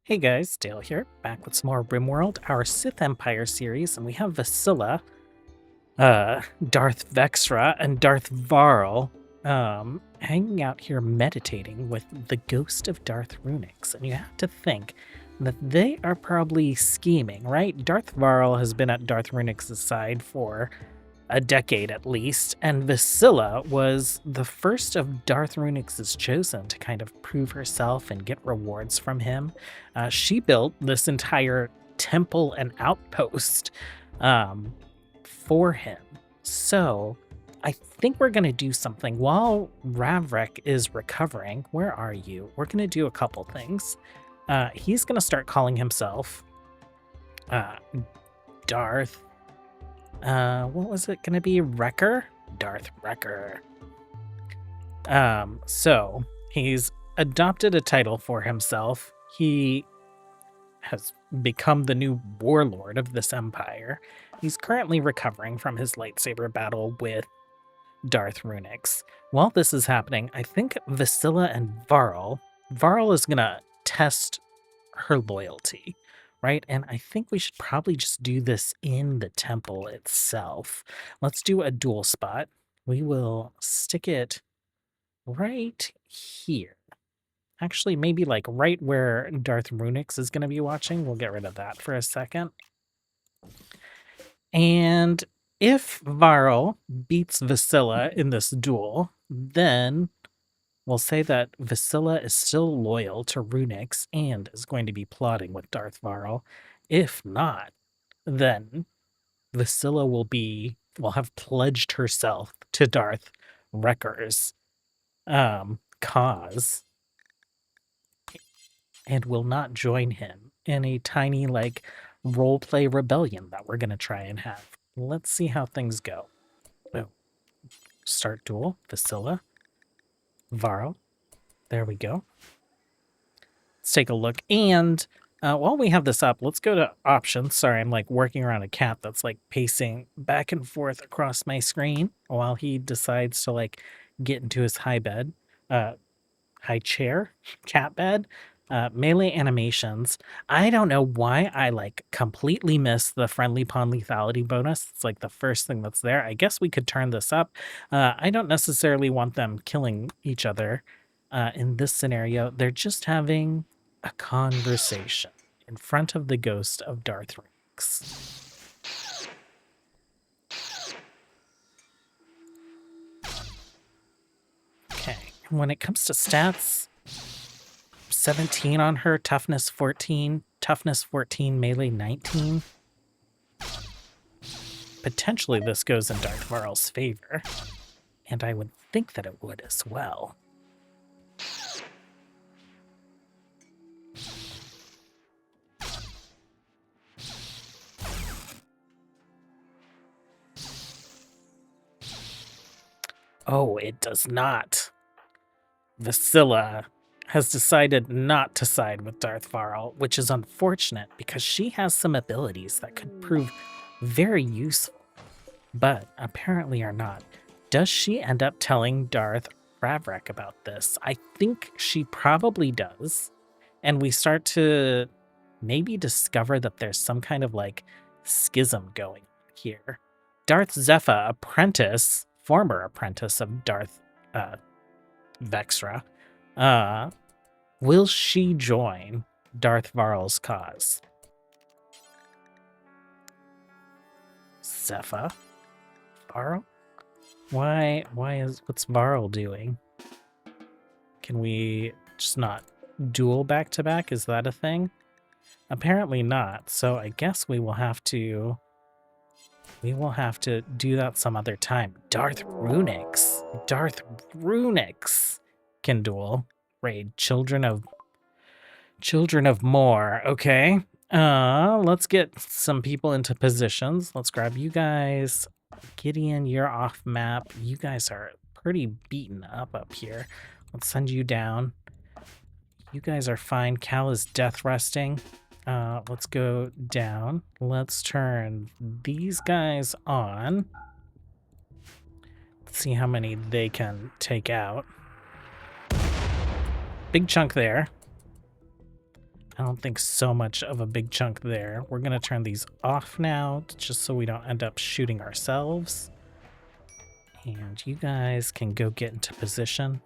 Hey guys, Dale here, back with some more RimWorld, our Sith Empire series, and we have Vasilla, Darth Vexra, and Darth Varle, hanging out here meditating with the ghost of Darth Runix. And you have to think that they are probably scheming, right? Darth Varle has been at Darth Runix's side for a decade at least, and Vasilla was the first of Darth Runix's chosen to kind of prove herself and get rewards from him. She built this entire temple and outpost um, for him. So I think we're going to do something while Ravrek is recovering. Where are you? We're going to do a couple things. He's going to start calling himself Darth what was it gonna be? Wrecker? Darth Wrecker. So he's adopted a title for himself. He has become the new warlord of this empire. He's currently recovering from his lightsaber battle with Darth Runix. While this is happening, I think Vasilla and Varl is gonna test her loyalty, right? And I think we should probably just do this in the temple itself. Let's do a dual spot. We will stick it right here. Actually, maybe like right where Darth Runix is going to be watching. We'll get rid of that for a second. And if Varl beats Vasilla in this duel, then we'll say that Vasilla is still loyal to Runix and is going to be plotting with Darth Varl. If not, then Vasilla will have pledged herself to Darth Wrecker's cause and will not join him in a tiny like roleplay rebellion that we're gonna try and have. Let's see how things go. Oh, start duel, Vasilla. Varl. There we go. Let's take a look. And while we have this up, let's go to options. Sorry, I'm like working around a cat that's like pacing back and forth across my screen while he decides to like get into his high chair, cat bed. Melee animations. I don't know why I like completely missed the friendly pawn lethality bonus. It's like the first thing that's there. I guess we could turn this up. I don't necessarily want them killing each other in this scenario. They're just having a conversation in front of the ghost of Darth Rex. Okay, when it comes to stats, 17 on her, toughness 14, melee 19. Potentially this goes in Darth Varl's favor, and I would think that it would as well. Oh, it does not. Vasilla has decided not to side with Darth Varle, which is unfortunate because she has some abilities that could prove very useful, but apparently are not. Does she end up telling Darth Ravrek about this? I think she probably does, and we start to maybe discover that there's some kind of like schism going on here. Darth Zepha, former apprentice of Darth Vexra, will she join Darth Varl's cause? Zepha? Varl? What's Varl doing? Can we just not duel back to back? Is that a thing? Apparently not, so I guess we will have to do that some other time. Darth Runix can duel. Raid Children of More. Okay. Let's get some people into positions. Let's grab you guys. Gideon, you're off map. You guys are pretty beaten up here. Let's send you down. You guys are fine. Cal is death resting. Let's go down. Let's turn these guys on. Let's see how many they can take out. Big chunk there. I don't think so much of a big chunk there. We're going to turn these off now, just so we don't end up shooting ourselves. And you guys can go get into position.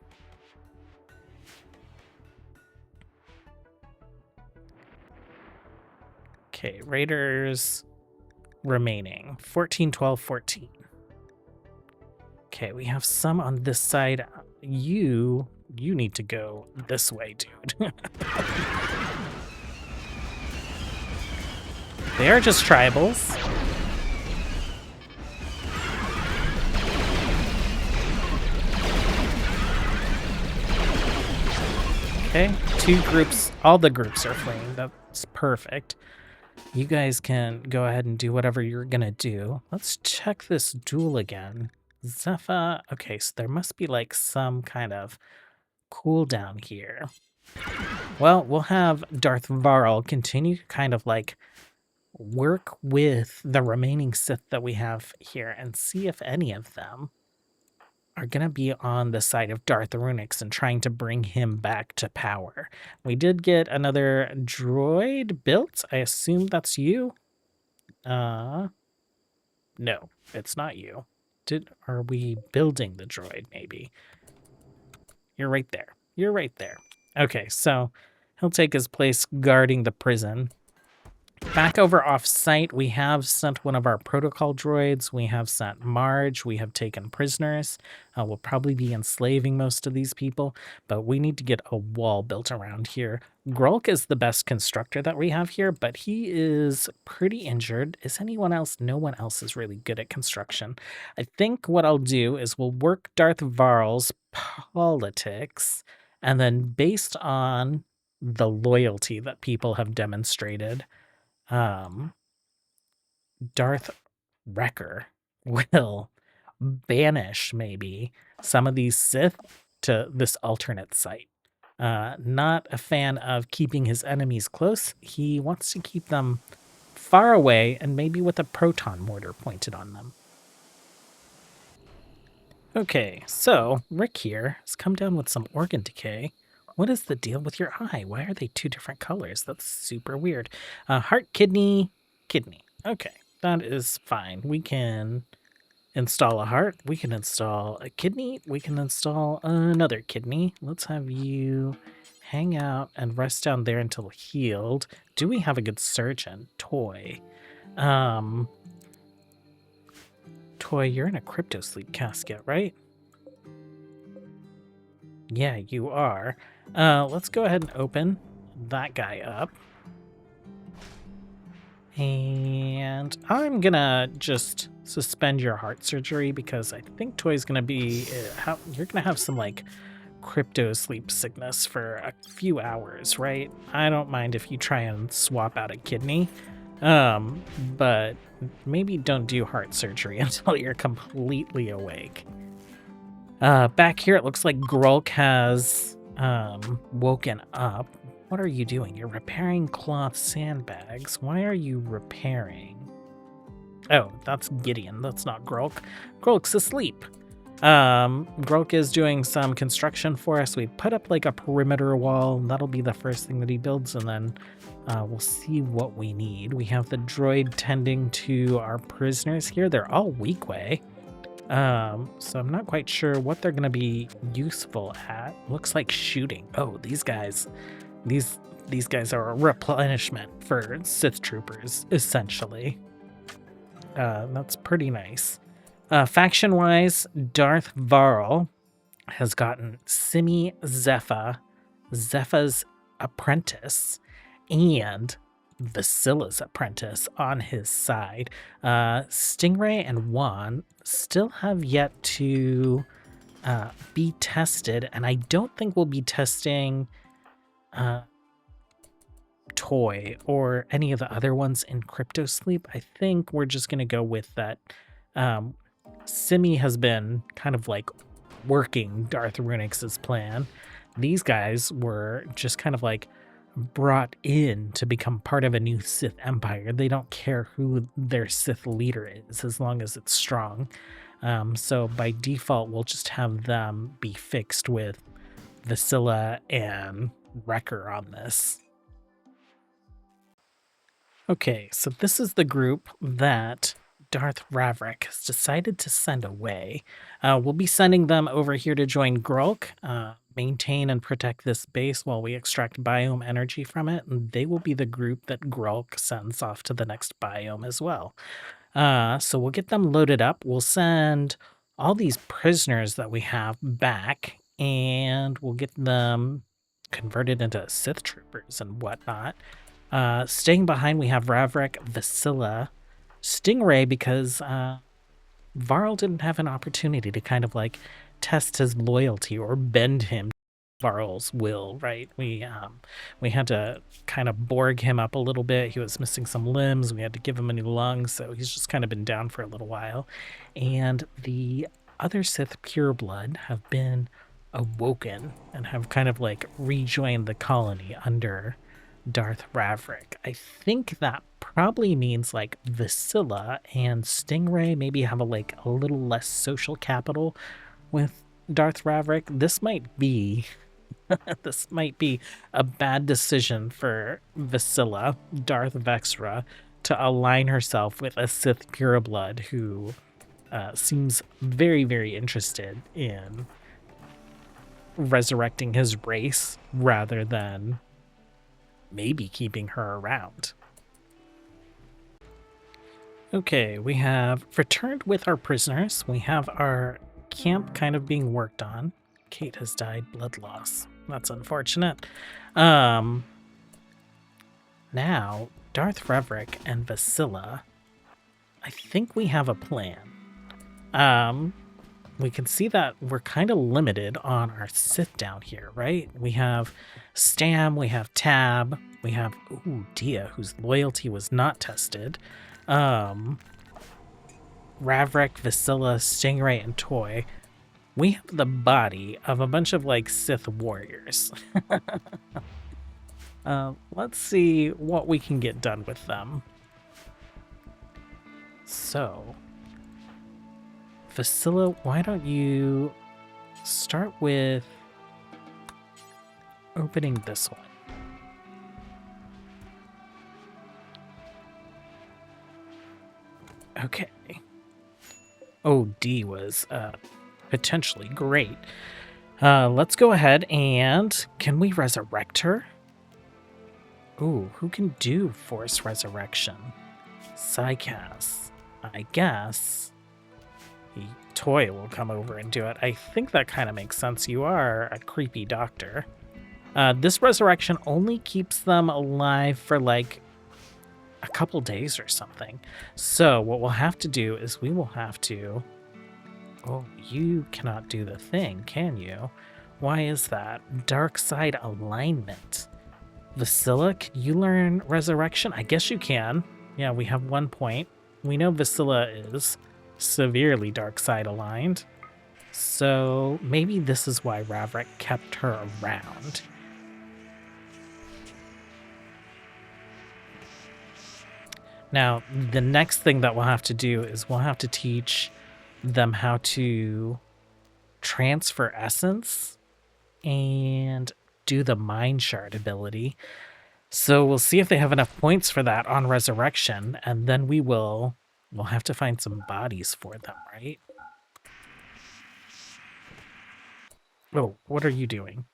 Okay, Raiders remaining. 14, 12, 14. Okay, we have some on this side. You need to go this way, dude. They are just tribals. Okay, 2 groups. All the groups are fleeing. That's perfect. You guys can go ahead and do whatever you're gonna do. Let's check this duel again. Zepha. Okay, so there must be like some kind of cooldown here. Well, we'll have Darth Varle continue to kind of like work with the remaining Sith that we have here and see if any of them are going to be on the side of Darth Runix and trying to bring him back to power. We did get another droid built. I assume that's you. No, it's not you. Are we building the droid maybe? You're right there. You're right there. Okay, so he'll take his place guarding the prison. Back over off-site, we have sent one of our protocol droids. We have sent Marge. We have taken prisoners. We'll probably be enslaving most of these people, but we need to get a wall built around here. Grolk is the best constructor that we have here, but he is pretty injured. Is anyone else? No one else is really good at construction. I think what I'll do is we'll work Darth Varl's politics, and then based on the loyalty that people have demonstrated, Darth Wrecker will banish maybe some of these Sith to this alternate site. Not a fan of keeping his enemies close. He wants to keep them far away and maybe with a proton mortar pointed on them. Okay, so Rick here has come down with some organ decay. What is the deal with your eye? Why are they 2 different colors? That's super weird. Heart, kidney, kidney. Okay, that is fine. We can install a heart. We can install a kidney. We can install another kidney. Let's have you hang out and rest down there until healed. Do we have a good surgeon? Toy. Toy, you're in a crypto sleep casket, right? Yeah, you are. Let's go ahead and open that guy up. And I'm gonna just suspend your heart surgery because I think Toy's gonna be, you're gonna have some like crypto sleep sickness for a few hours, right? I don't mind if you try and swap out a kidney, but maybe don't do heart surgery until you're completely awake. Back here, it looks like Grolk has woken up. What are you doing? You're repairing cloth sandbags. Why are you repairing? Oh, that's Gideon. That's not Grolk. Grolk's asleep. Grolk is doing some construction for us. We put up like a perimeter wall. That'll be the first thing that he builds, and then we'll see what we need. We have the droid tending to our prisoners here. They're all weak way. So I'm not quite sure what they're going to be useful at. Looks like shooting. Oh, these guys are a replenishment for Sith troopers, essentially. That's pretty nice. Faction-wise, Darth Varle has gotten Simi Zepha, Zepha's apprentice, and Vasila's apprentice on his side. Stingray and Juan still have yet to be tested, and I don't think we'll be testing Toy or any of the other ones in Crypto Sleep. I think we're just going to go with that. Simi has been kind of like working Darth Runix's plan. These guys were just kind of like brought in to become part of a new Sith Empire. They don't care who their Sith leader is as long as it's strong. So by default, we'll just have them be fixed with Vasila and Wrecker on this. Okay, so this is the group that Darth Ravrik has decided to send away. We'll be sending them over here to join Grulk, maintain and protect this base while we extract biome energy from it, and they will be the group that Grulk sends off to the next biome as well. So we'll get them loaded up. We'll send all these prisoners that we have back, and we'll get them converted into Sith troopers and whatnot. Staying behind, we have Ravrik, Vasilla, Stingray, because Varl didn't have an opportunity to kind of like test his loyalty or bend him to Varl's will, right? We had to kind of Borg him up a little bit. He was missing some limbs. We had to give him a new lung, so he's just kind of been down for a little while. And the other Sith pureblood have been awoken and have kind of like rejoined the colony under Darth Ravrik. I think that probably means like Vasilla and Stingray maybe have a little less social capital with Darth Ravrik. This might be a bad decision for Vasilla, Darth Vexra, to align herself with a Sith pureblood who seems very, very interested in resurrecting his race rather than maybe keeping her around. Okay, we have returned with our prisoners. We have our camp kind of being worked on. Kate has died, blood loss. That's unfortunate. Now, Darth Ravrik and Vasilla, I think we have a plan. We can see that we're kind of limited on our Sith down here, right? We have Stam, we have Tab, we have Dia, whose loyalty was not tested. Ravrik, Vasilla, Stingray, and Toy. We have the body of a bunch of like Sith warriors. Let's see what we can get done with them. So, Vasilla, why don't you start with opening this one? Okay. D was potentially great. Let's go ahead and can we resurrect her? Ooh, who can do force resurrection? Psychas. I guess Toy will come over and do it. I think that kind of makes sense. You are a creepy doctor. This resurrection only keeps them alive for like a couple days or something. So what we'll have to do is we will have to... Oh, you cannot do the thing, can you? Why is that? Dark side alignment. Vasilla, can you learn resurrection? I guess you can. Yeah, we have 1 point. We know Vasilla is severely dark side aligned. So maybe this is why Ravrik kept her around. Now, the next thing that we'll have to do is we'll have to teach them how to transfer essence and do the mind shard ability. So we'll see if they have enough points for that on resurrection, and then we'll have to find some bodies for them, right? Oh, what are you doing?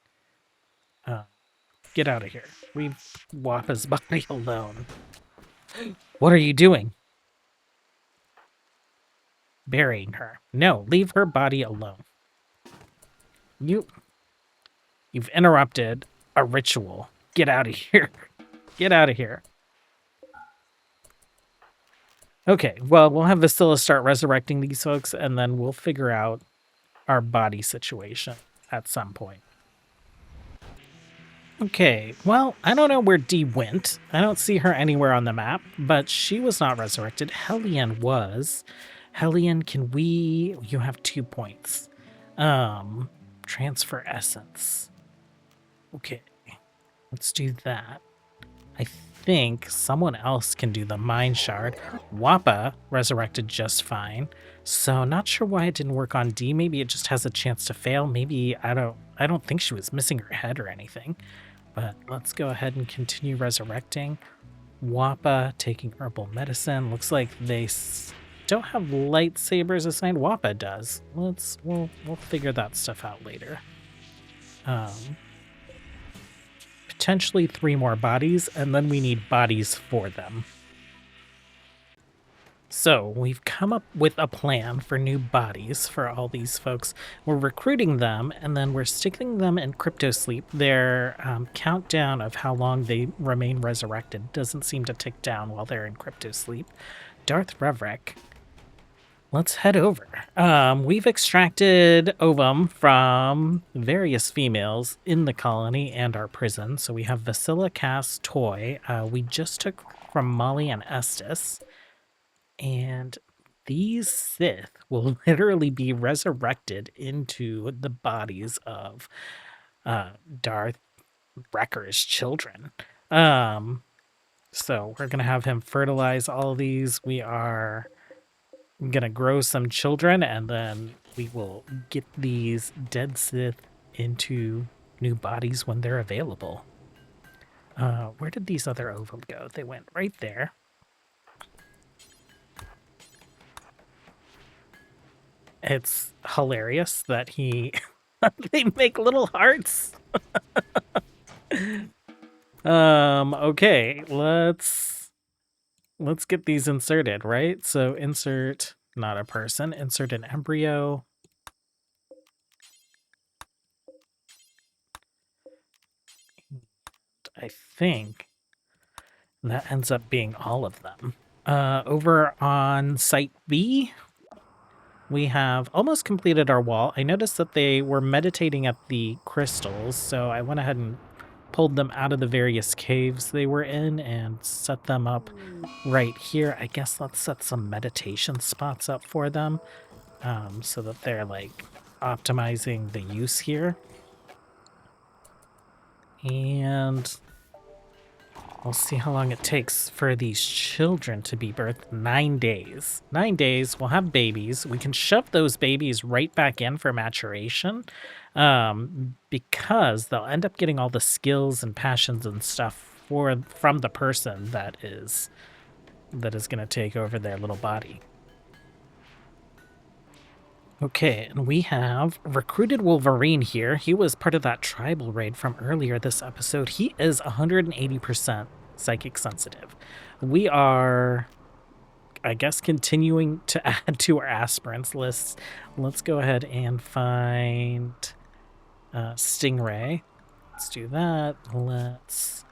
Get out of here. Leave Wappa's body alone. What are you doing? Burying her. No, leave her body alone. You've interrupted a ritual. Get out of here. Get out of here. Okay, well, we'll have Vasilla start resurrecting these folks, and then we'll figure out our body situation at some point. Okay, well, I don't know where Dee went. I don't see her anywhere on the map, but she was not resurrected. Hellion was. Hellion, can we... You have 2 points. Transfer essence. Okay, let's do that. I think someone else can do the mind shard. Wappa resurrected just fine. So not sure why it didn't work on Dee. Maybe it just has a chance to fail. Maybe, I don't think she was missing her head or anything. But let's go ahead and continue resurrecting. Wappa taking herbal medicine. Looks like they don't have lightsabers assigned. Wappa does. We'll figure that stuff out later. Potentially 3 more bodies, and then we need bodies for them. So we've come up with a plan for new bodies for all these folks. We're recruiting them, and then we're sticking them in cryptosleep. Their countdown of how long they remain resurrected doesn't seem to tick down while they're in cryptosleep. Darth Revrek, let's head over. We've extracted ovum from various females in the colony and our prison. So we have Vasilla, Cass, Toy. We just took from Molly and Estes. And these Sith will literally be resurrected into the bodies of Darth Wrecker's children. So we're going to have him fertilize all of these. We are going to grow some children, and then we will get these dead Sith into new bodies when they're available. Where did these other ovum go? They went right there. It's hilarious that they make little hearts. Okay, let's get these inserted, right? So insert, not a person, insert an embryo. I think that ends up being all of them. Over on Site B, we have almost completed our wall. I noticed that they were meditating at the crystals, so I went ahead and pulled them out of the various caves they were in and set them up right here. I guess let's set some meditation spots up for them, so that they're like optimizing the use here. And we'll see how long it takes for these children to be birthed. 9 days. 9 days, we'll have babies. We can shove those babies right back in for maturation, because they'll end up getting all the skills and passions and stuff from the person that is going to take over their little body. Okay, and we have recruited Wolverine here. He was part of that tribal raid from earlier this episode. He is 180% psychic sensitive. We are, I guess, continuing to add to our aspirants lists. Let's go ahead and find Stingray. Let's do that. Let's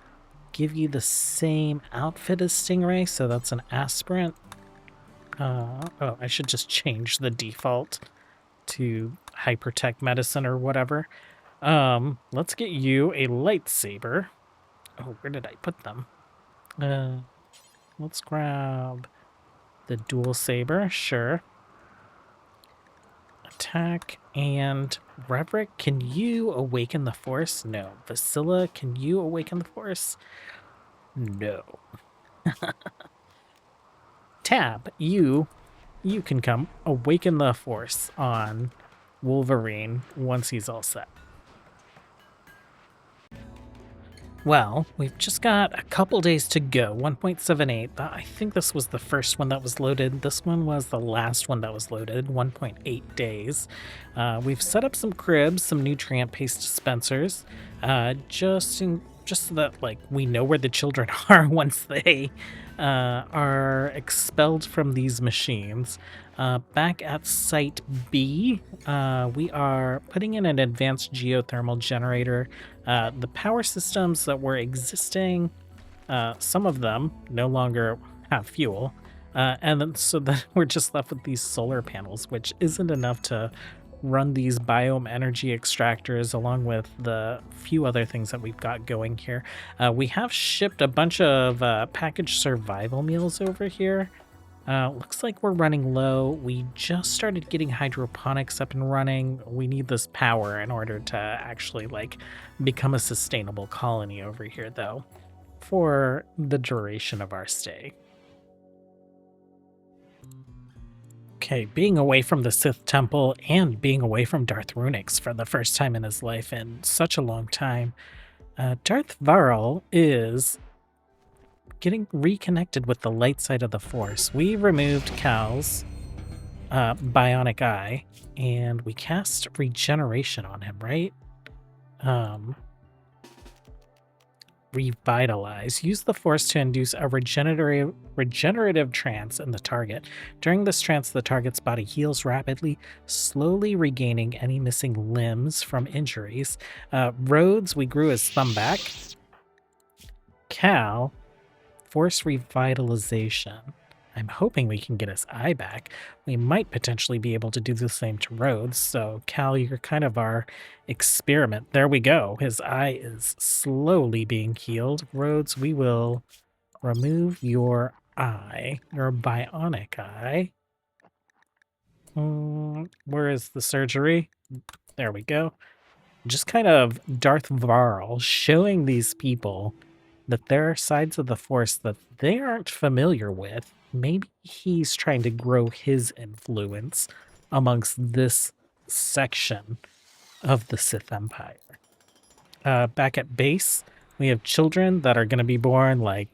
give you the same outfit as Stingray, so that's an aspirant. Oh, I should just change the default to hypertech medicine or whatever. Let's get you a lightsaber. Oh, where did I put them? Let's grab the dual saber, sure. Attack, and Revrek, can you awaken the Force? No. Vasilla, can you awaken the Force? No. Tab, you can come awaken the Force on Wolverine once he's all set. Well, we've just got a couple days to go. 1.78. I think this was the first one that was loaded. This one was the last one that was loaded. 1.8 days. We've set up some cribs, some nutrient paste dispensers, just so that we know where the children are once they are expelled from these machines. Back at Site B, we are putting in an advanced geothermal generator. The power systems that were existing, some of them no longer have fuel. And then so that we're just left with these solar panels, which isn't enough to run these biome energy extractors along with the few other things that we've got going here. We have shipped a bunch of packaged survival meals over here. Looks like we're running low. We just started getting hydroponics up and running. We need this power in order to actually become a sustainable colony over here though, for the duration of our stay. Okay, being away from the Sith Temple and being away from Darth Runix for the first time in his life in such a long time, Darth Varle is getting reconnected with the light side of the Force. We removed Cal's bionic eye, and we cast Regeneration on him, right? Revitalize. Use the Force to induce a regenerative trance in the target. During this trance, the target's body heals rapidly, slowly regaining any missing limbs from injuries. Rhodes, we grew his thumb back. Cal, Force Revitalization. I'm hoping we can get his eye back. We might potentially be able to do the same to Rhodes. So, Cal, you're kind of our experiment. There we go. His eye is slowly being healed. Rhodes, we will remove your eye, your bionic eye. Where is the surgery? There we go. Just kind of Darth Varle showing these people that there are sides of the Force that they aren't familiar with. Maybe he's trying to grow his influence amongst this section of the Sith Empire. Back at base, we have children that are going to be born like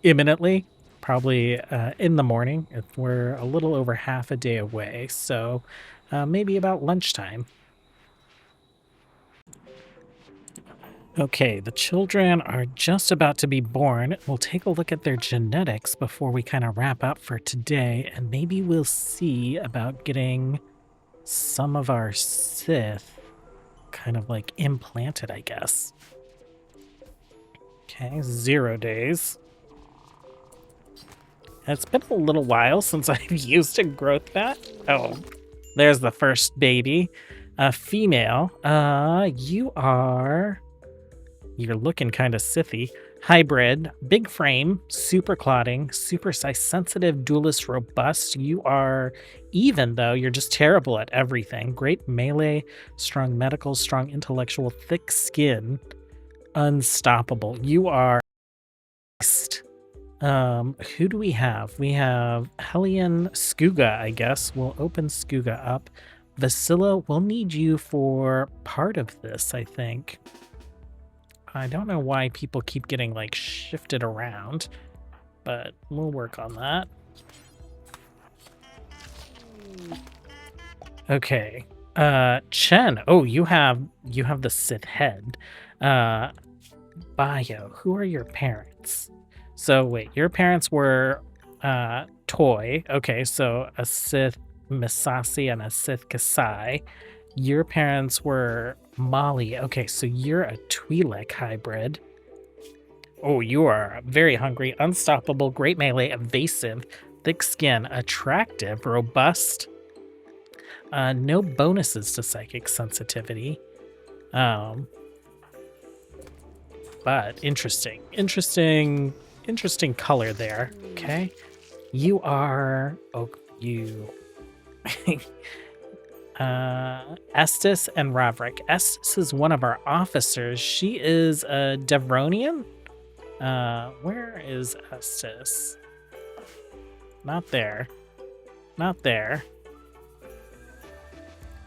imminently, probably in the morning. If we're a little over half a day away, so maybe about lunchtime. Okay, the children are just about to be born. We'll take a look at their genetics before we kind of wrap up for today, and maybe we'll see about getting some of our Sith kind of like implanted, I guess. Okay, 0 days. It's been a little while since I've used a growth bat. Oh, there's the first baby. Female. You're looking kind of Sithy. Hybrid, big frame, super clotting, super size sensitive, duelist, robust. You are even, though. You're just terrible at everything. Great melee, strong medical, strong intellectual, thick skin, unstoppable. You are... who do we have? We have Hellion Skuga, I guess. We'll open Skuga up. Vasilla, we'll need you for part of this, I think. I don't know why people keep getting like shifted around, but we'll work on that. Okay. Chen. Oh, you have the Sith head. Bio, who are your parents? So wait, your parents were Toy. Okay, so a Sith Misasi and a Sith Kasai. Your parents were Molly. Okay, so you're a Twi'lek hybrid. Oh, you are very hungry, unstoppable, great melee, evasive, thick skin, attractive, robust. No bonuses to psychic sensitivity. But interesting color there. Okay, you are. Oh, you. Estes and Ravrik. Estes is one of our officers. She is a Devronian. Where is Estes? Not there. Not there.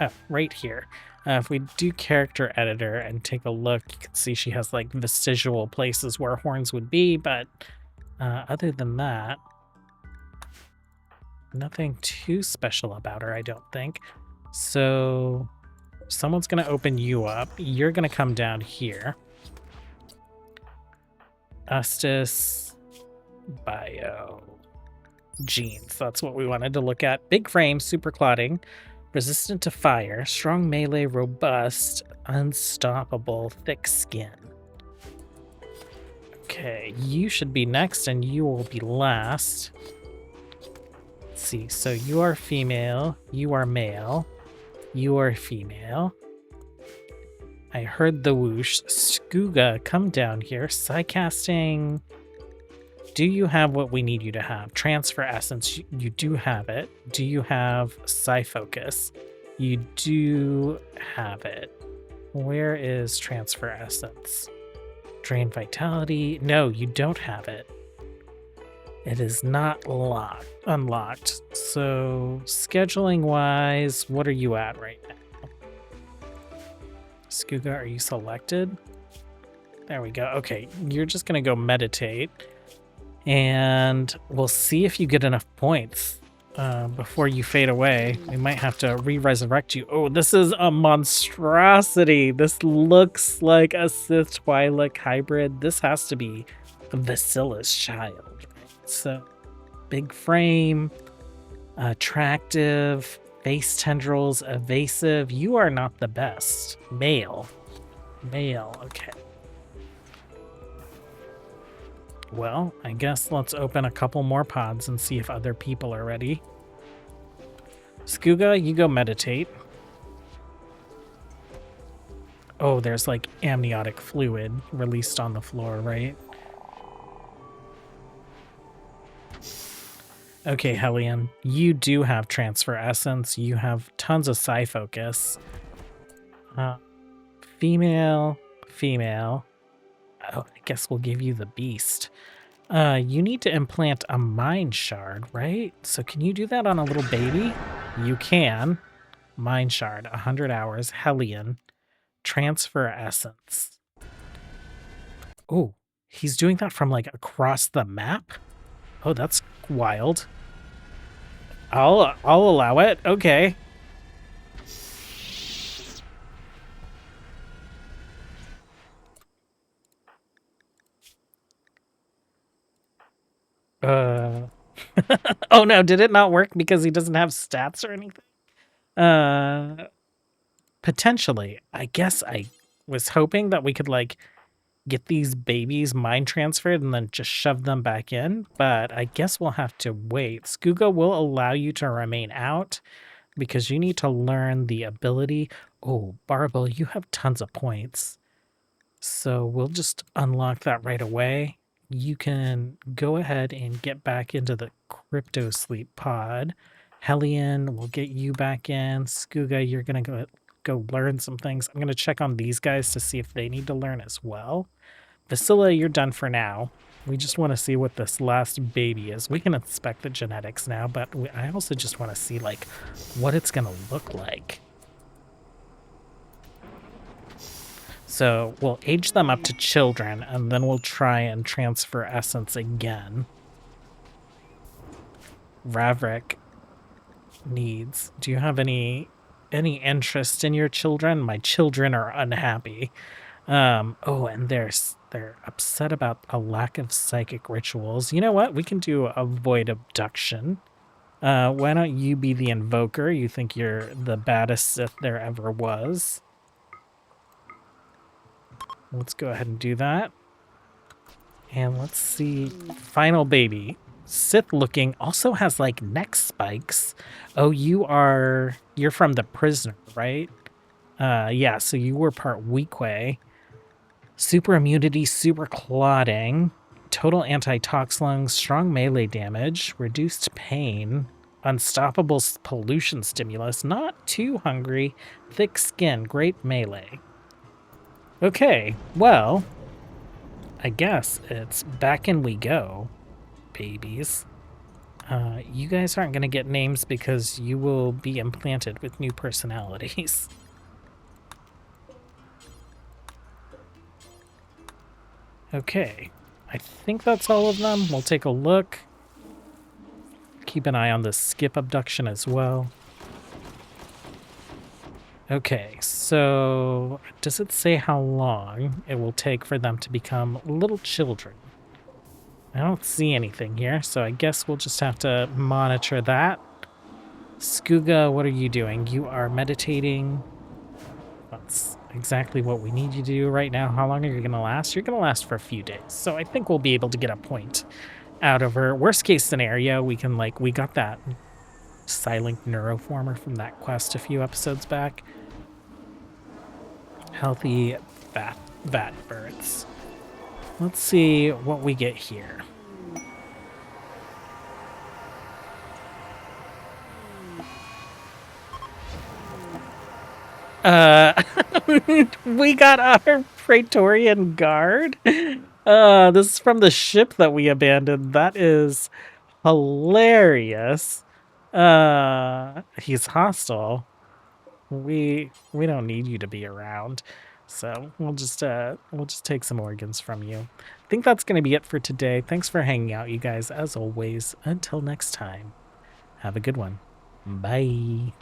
Oh, right here. If we do character editor and take a look, you can see she has like vestigial places where horns would be, but other than that, nothing too special about her, I don't think. So someone's going to open you up. You're going to come down here. Estes, Bio, Genes. That's what we wanted to look at. Big frame, super clotting, resistant to fire, strong melee, robust, unstoppable, thick skin. Okay, you should be next and you will be last. Let's see, so you are female, you are male. You are female. I heard the whoosh. Skuga, come down here. Psycasting. Do you have what we need you to have? Transfer essence. You do have it. Do you have Psyfocus? You do have it. Where is transfer essence? Drain vitality. No, you don't have it. It is not unlocked. So scheduling wise, what are you at right now? Skuga, are you selected? There we go. Okay, you're just gonna go meditate. And we'll see if you get enough points before you fade away. We might have to re-resurrect you. Oh, this is a monstrosity. This looks like a Sith Twi'lek hybrid. This has to be Vasila's child. Right? So, big frame, attractive, face tendrils, evasive. You are not the best. Male. Male, okay. Well, I guess let's open a couple more pods and see if other people are ready. Skuga, you go meditate. Oh, there's like amniotic fluid released on the floor, right? Okay, Hellion, you do have transfer essence. You have tons of psi focus. Female. Oh, I guess we'll give you the beast. You need to implant a mind shard, right? So can you do that on a little baby? You can. Mind shard, 100 hours, Hellion, transfer essence. Oh, he's doing that from like across the map? Oh, that's wild. I'll allow it. Okay. Oh no, did it not work because he doesn't have stats or anything? Potentially. I guess I was hoping that we could like get these babies mind transferred and then just shove them back in, but I guess we'll have to wait. Skuga will allow you to remain out because you need to learn the ability. Oh, Barble, you have tons of points. So we'll just unlock that right away. You can go ahead and get back into the crypto sleep pod. Hellion will get you back in. Skuga, you're going to go learn some things. I'm going to check on these guys to see if they need to learn as well. Vasila, you're done for now. We just want to see what this last baby is. We can inspect the genetics now, but I also just want to see like what it's going to look like. So we'll age them up to children, and then we'll try and transfer essence again. Ravrik needs. Do you have any interest in your children? My children are unhappy. Oh, and they're upset about a lack of psychic rituals. You know what? We can do a void abduction. Why don't you be the invoker? You think you're the baddest Sith there ever was. Let's go ahead and do that. And let's see. Final baby. Sith looking, also has like neck spikes. Oh, you're from the prisoner, right? Yeah, so you were part Weequay. Super immunity, super clotting, total anti-tox lungs, strong melee damage, reduced pain, unstoppable pollution stimulus, not too hungry, thick skin, great melee. Okay, well, I guess it's back in we go, babies. You guys aren't going to get names because you will be implanted with new personalities. Okay, I think that's all of them. We'll take a look. Keep an eye on the skip abduction as well. Okay, so does it say how long it will take for them to become little children? I don't see anything here, so I guess we'll just have to monitor that. Skuga, what are you doing? You are meditating. That's exactly what we need you to do right now. How long are you going to last? You're going to last for a few days, so I think we'll be able to get a point out of her. Worst case scenario, we can we got that silent neuroformer from that quest a few episodes back. Healthy vat birds. Let's see what we get here. We got our Praetorian Guard. This is from the ship that we abandoned. That is hilarious. He's hostile. We don't need you to be around, so we'll just take some organs from you. think that's going to be it for today. Thanks for hanging out, you guys. As always, until next time, have a good one. Bye.